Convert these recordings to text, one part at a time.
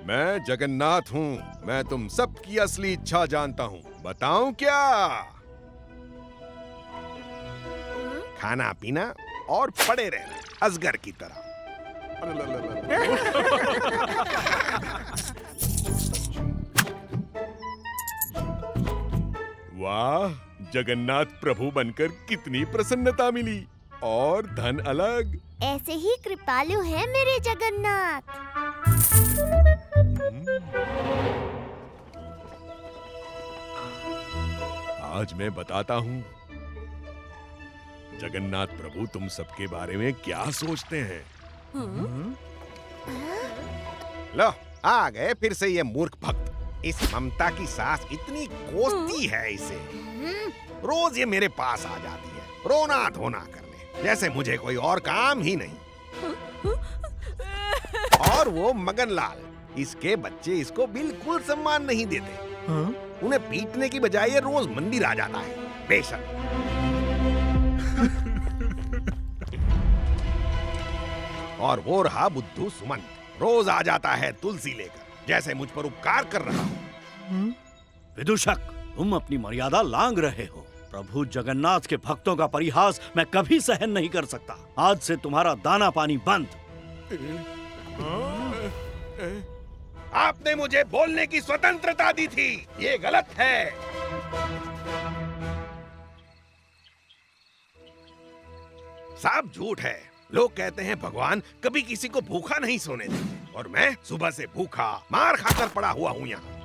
मैं जगन्नाथ हूँ। मैं तुम सबकी असली इच्छा जानता हूँ। बताऊं क्या? खाना पीना और पड़े रहना अजगर की तरह। वाह, जगन्नाथ प्रभु बनकर कितनी प्रसन्नता मिली। और धन अलग। ऐसे ही कृपालु हैं मेरे जगन्नाथ। आज मैं बताता हूँ जगन्नाथ प्रभु तुम सबके बारे में क्या सोचते हैं। लो, आ गए फिर से ये मूर्ख भक्त। इस ममता की सास इतनी कोसती है इसे। रोज ये मेरे पास आ जाती है रोना धोना करने, जैसे मुझे कोई और काम ही नहीं। और वो मगनलाल, इसके बच्चे इसको बिल्कुल सम्मान नहीं देते। उन्हें पीटने की बजाय ये रोज मंदिर आ जाता है। बेशक। और वो रहा बुद्धू सुमंत, रोज आ जाता है तुलसी लेकर, जैसे मुझ पर उपकार कर रहा हूँ। विदूषक, तुम अपनी मर्यादा लांघ रहे हो। प्रभु जगन्नाथ के भक्तों का परिहास मैं कभी सहन नहीं कर सकता। आज से तुम्हारा दाना पानी बंद। आपने मुझे बोलने की स्वतंत्रता दी थी, ये गलत है। सब झूठ है। लोग कहते हैं भगवान कभी किसी को भूखा नहीं सोने देते, और मैं सुबह से भूखा मार खाकर पड़ा हुआ हूँ यहाँ।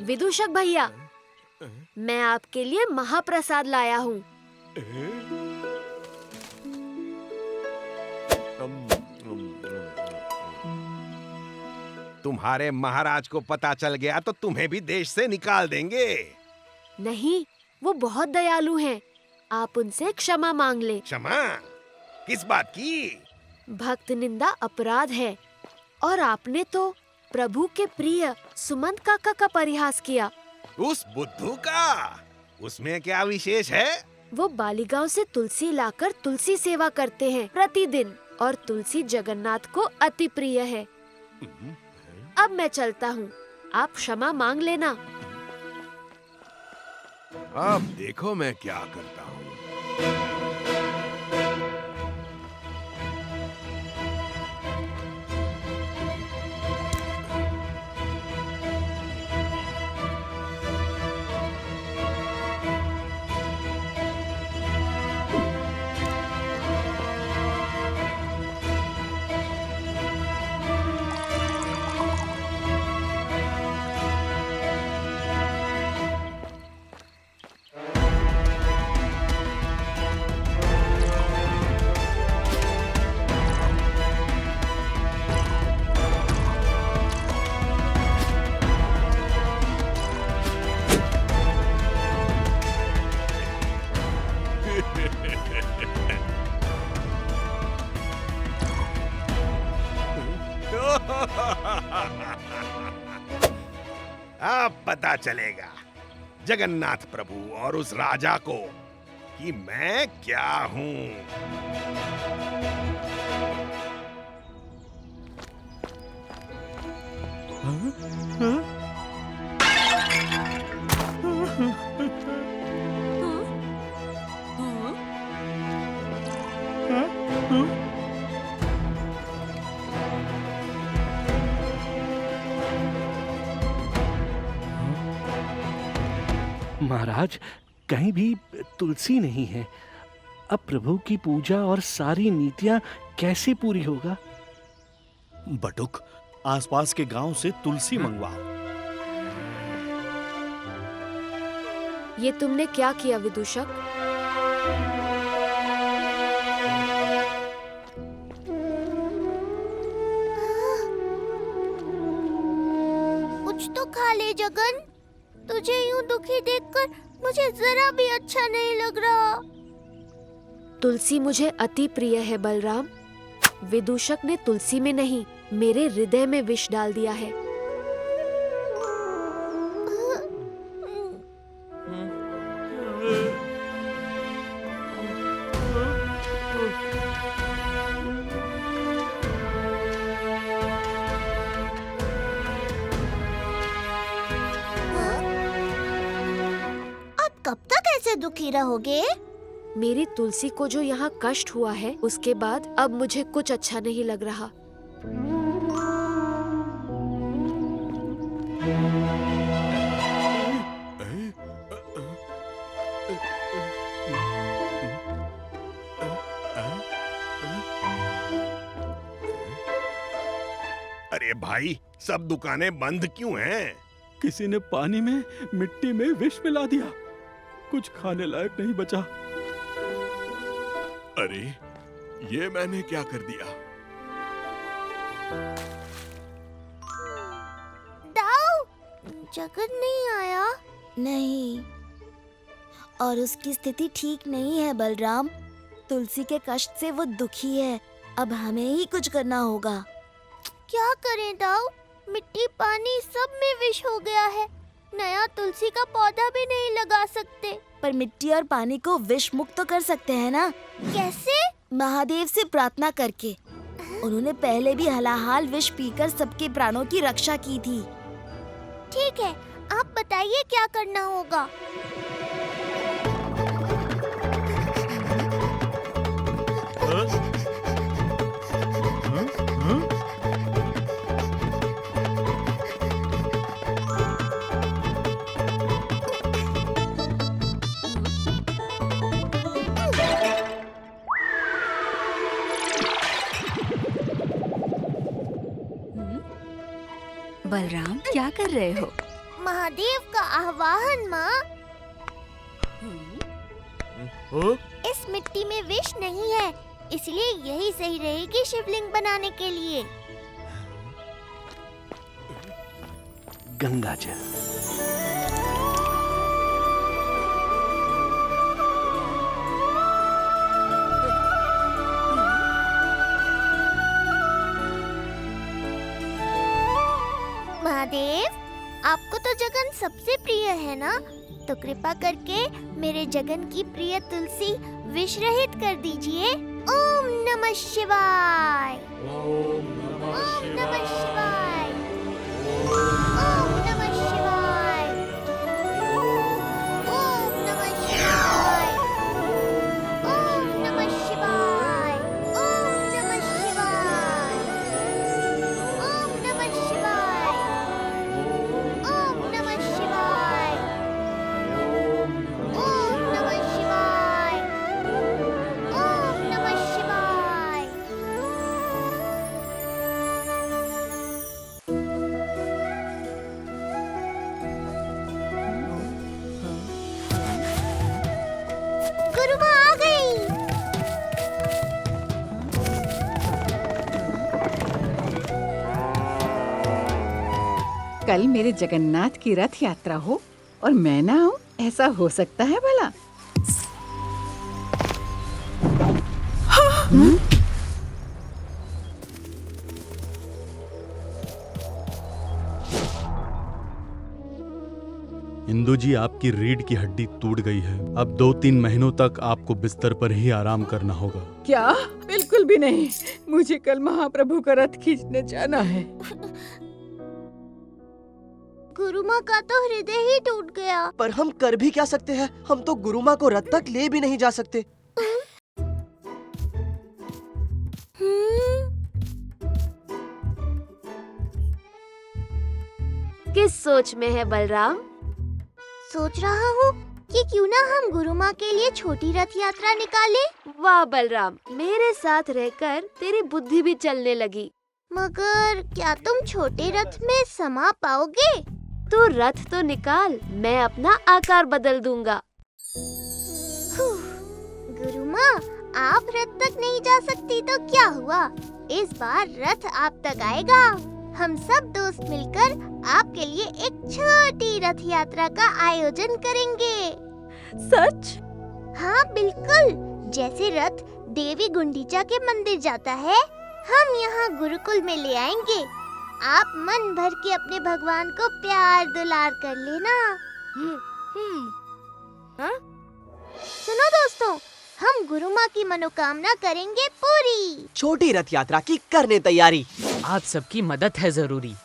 विदूषक भैया, मैं आपके लिए महाप्रसाद लाया हूँ। तुम्हारे महाराज को पता चल गया तो तुम्हें भी देश से निकाल देंगे। नहीं, वो बहुत दयालु हैं। आप उनसे क्षमा मांग ले। क्षमा? किस बात की? भक्त निंदा अपराध है, और आपने तो प्रभु के प्रिय सुमंत काका का परिहास किया। उस बुद्धू का? उसमें क्या विशेष है? वो बालीगांव से तुलसी लाकर तुलसी सेवा करते हैं प्रतिदिन, और तुलसी जगन्नाथ को अति प्रिय है। अब मैं चलता हूँ, आप क्षमा मांग लेना। अब देखो मैं क्या करता हूँ। अब पता चलेगा जगन्नाथ प्रभु और उस राजा को कि मैं क्या हूँ। महाराज, कहीं भी तुलसी नहीं है। अब प्रभु की पूजा और सारी नीतियां कैसे पूरी होगा? बटुक, आसपास के गांव से तुलसी मंगवाओ। ये तुमने क्या किया विदूषक? कुछ तो खा ले जगन। तुझे यूं दुखी देखकर मुझे जरा भी अच्छा नहीं लग रहा। तुलसी मुझे अति प्रिय है बलराम। विदूषक ने तुलसी में नहीं, मेरे हृदय में विष डाल दिया है। कब तक ऐसे दुखी रहोगे? मेरी तुलसी को जो यहाँ कष्ट हुआ है, उसके बाद अब मुझे कुछ अच्छा नहीं लग रहा। अरे भाई, सब दुकानें बंद क्यों हैं? किसी ने पानी में मिट्टी में विष मिला दिया, कुछ खाने लायक नहीं बचा। अरे, ये मैंने क्या कर दिया? दाऊ, जगन नहीं आया? नहीं, और उसकी स्थिति ठीक नहीं है बलराम। तुलसी के कष्ट से वो दुखी है। अब हमें ही कुछ करना होगा। क्या करें दाऊ? मिट्टी पानी सब में विष हो गया है। नया तुलसी का पौधा भी नहीं लगा सकते। पर मिट्टी और पानी को विष मुक्त तो कर सकते हैं ना? कैसे? महादेव से प्रार्थना करके। उन्होंने पहले भी हलाहाल विष पीकर सबके प्राणों की रक्षा की थी। ठीक है, आप बताइए क्या करना होगा? बलराम, क्या कर रहे हो? महादेव का आह्वान माँ। इस मिट्टी में विष नहीं है, इसलिए यही सही रहेगी शिवलिंग बनाने के लिए। गंगा जल। महादेव, आपको तो जगन सबसे प्रिय है ना, तो कृपा करके मेरे जगन की प्रिय तुलसी विष रहित कर दीजिए। ओम नमः शिवाय। ओम नमः शिवाय। ओम नमः शिवाय। ओम नमः शिवाय। ओम नमः शिवाय। ओम नमः शिवाय। ओम नमः शिवाय। ओम नमः शिवाय। ओम नमः शिवाय। ओम नमः शिवाय। गुरु माँ आ गई। कल मेरे जगन्नाथ की रथ यात्रा हो और मैं ना आऊं, ऐसा हो सकता है भला? इंदु जी, आपकी रीढ़ की हड्डी टूट गई है। अब 2-3 महीनों तक आपको बिस्तर पर ही आराम करना होगा। क्या? बिल्कुल भी नहीं। मुझे कल महाप्रभु का रथ खींचने जाना है। गुरु माँ का तो हृदय ही टूट गया। पर हम कर भी क्या सकते हैं? हम तो गुरु माँ को रथ तक ले भी नहीं जा सकते। किस सोच में है बलराम? सोच रहा हूँ कि क्यों ना हम गुरु माँ के लिए छोटी रथ यात्रा निकालें। वाह बलराम, मेरे साथ रहकर तेरी बुद्धि भी चलने लगी। मगर क्या तुम छोटे रथ में समा पाओगे? तू रथ तो निकाल, मैं अपना आकार बदल दूंगा। गुरु माँ, आप रथ तक नहीं जा सकती तो क्या हुआ? इस बार रथ आप तक आएगा। हम सब दोस्त मिलकर आपके लिए एक छोटी रथ यात्रा का आयोजन करेंगे। सच? हाँ बिल्कुल, जैसे रथ देवी गुंडीचा के मंदिर जाता है, हम यहाँ गुरुकुल में ले आएंगे। आप मन भर के अपने भगवान को प्यार दुलार कर लेना। सुनो दोस्तों, हम गुरु माँ की मनोकामना करेंगे पूरी। छोटी रथ यात्रा की करने तैयारी। आप सबकी मदद है जरूरी।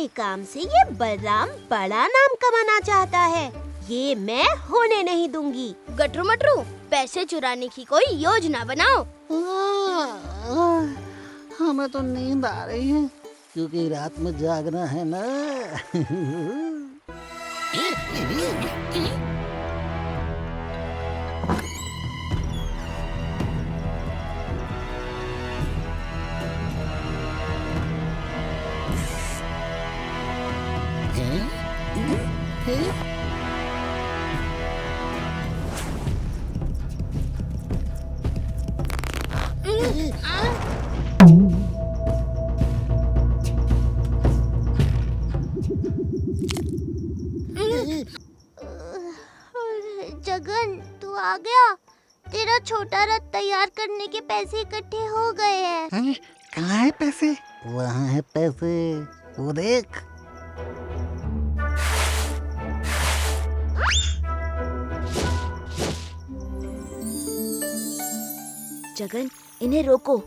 नए काम से ये बलराम बड़ा नाम कमाना चाहता है, ये मैं होने नहीं दूंगी। गटरू मटरू, पैसे चुराने की कोई योजना बनाओ। हमें तो नींद आ रही है क्योंकि रात में जागना है ना। जगन, तू आ गया। तेरा छोटा रथ तैयार करने के पैसे इकट्ठे हो गए हैं। कहाँ है पैसे? वहाँ है पैसे, वो देख। जगन, इन्हें रोको।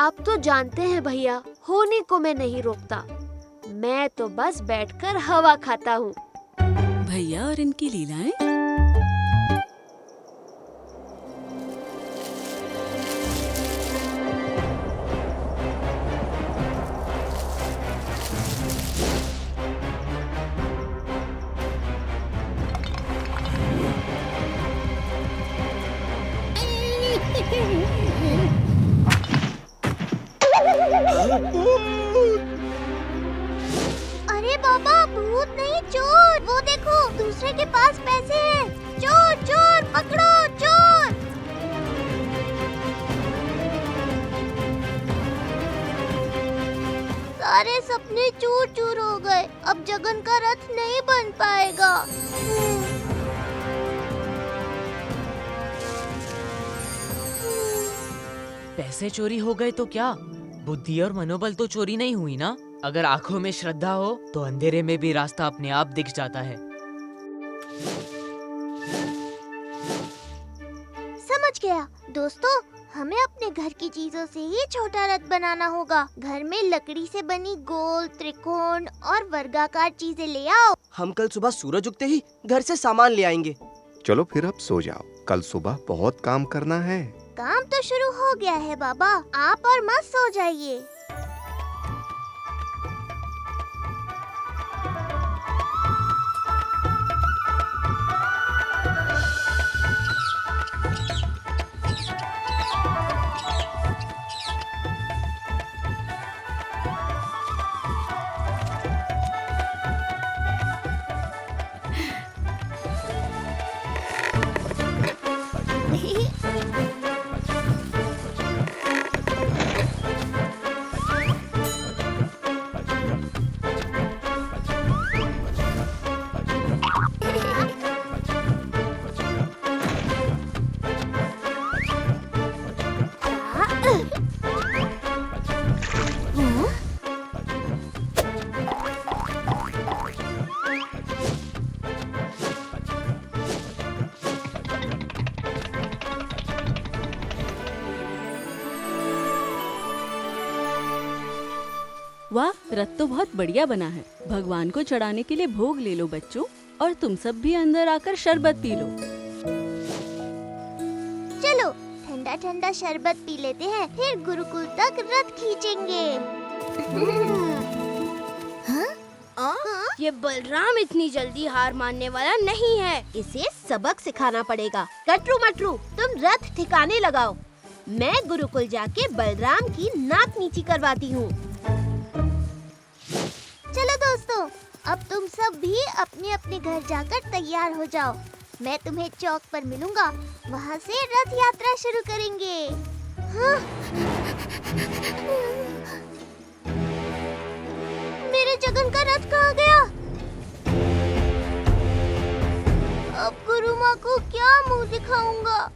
आप तो जानते हैं भैया, होने को मैं नहीं रोकता। मैं तो बस बैठकर हवा खाता हूँ। भैया और इनकी लीलाएं। अरे बाबा, भूत नहीं, चोर। वो देखो, दूसरे के पास पैसे हैं। चोर चोर, पकड़ो चोर। सारे सपने चूर चूर हो गए। अब जगन का रथ नहीं बन पाएगा। पैसे चोरी हो गए तो क्या, बुद्धि और मनोबल तो चोरी नहीं हुई ना। अगर आंखों में श्रद्धा हो तो अंधेरे में भी रास्ता अपने आप दिख जाता है। समझ गया। दोस्तों, हमें अपने घर की चीजों से ही छोटा रथ बनाना होगा। घर में लकड़ी से बनी गोल, त्रिकोण और वर्गाकार चीजें ले आओ। हम कल सुबह सूरज उगते ही घर से सामान ले आएंगे। चलो फिर अब सो जाओ, कल सुबह बहुत काम करना है। काम तो शुरू हो गया है बाबा, आप और मत सो जाइए। वाह, रथ तो बहुत बढ़िया बना है। भगवान को चढ़ाने के लिए भोग ले लो बच्चों, और तुम सब भी अंदर आकर शरबत पी लो। चलो, ठंडा ठंडा शरबत पी लेते हैं, फिर गुरुकुल तक रथ खींचेंगे। ये बलराम इतनी जल्दी हार मानने वाला नहीं है। इसे सबक सिखाना पड़ेगा। कटरू मटरू, तुम रथ ठिकाने लगाओ। मैं गुरुकुल जाके बलराम की नाक नीची करवाती हूँ। चलो दोस्तों, अब तुम सब भी अपने अपने घर जाकर तैयार हो जाओ। मैं तुम्हें चौक पर मिलूंगा, वहाँ से रथ यात्रा शुरू करेंगे। हाँ? मेरे जगन का रथ कहाँ गया? अब गुरु माँ को क्या मुंह दिखाऊंगा?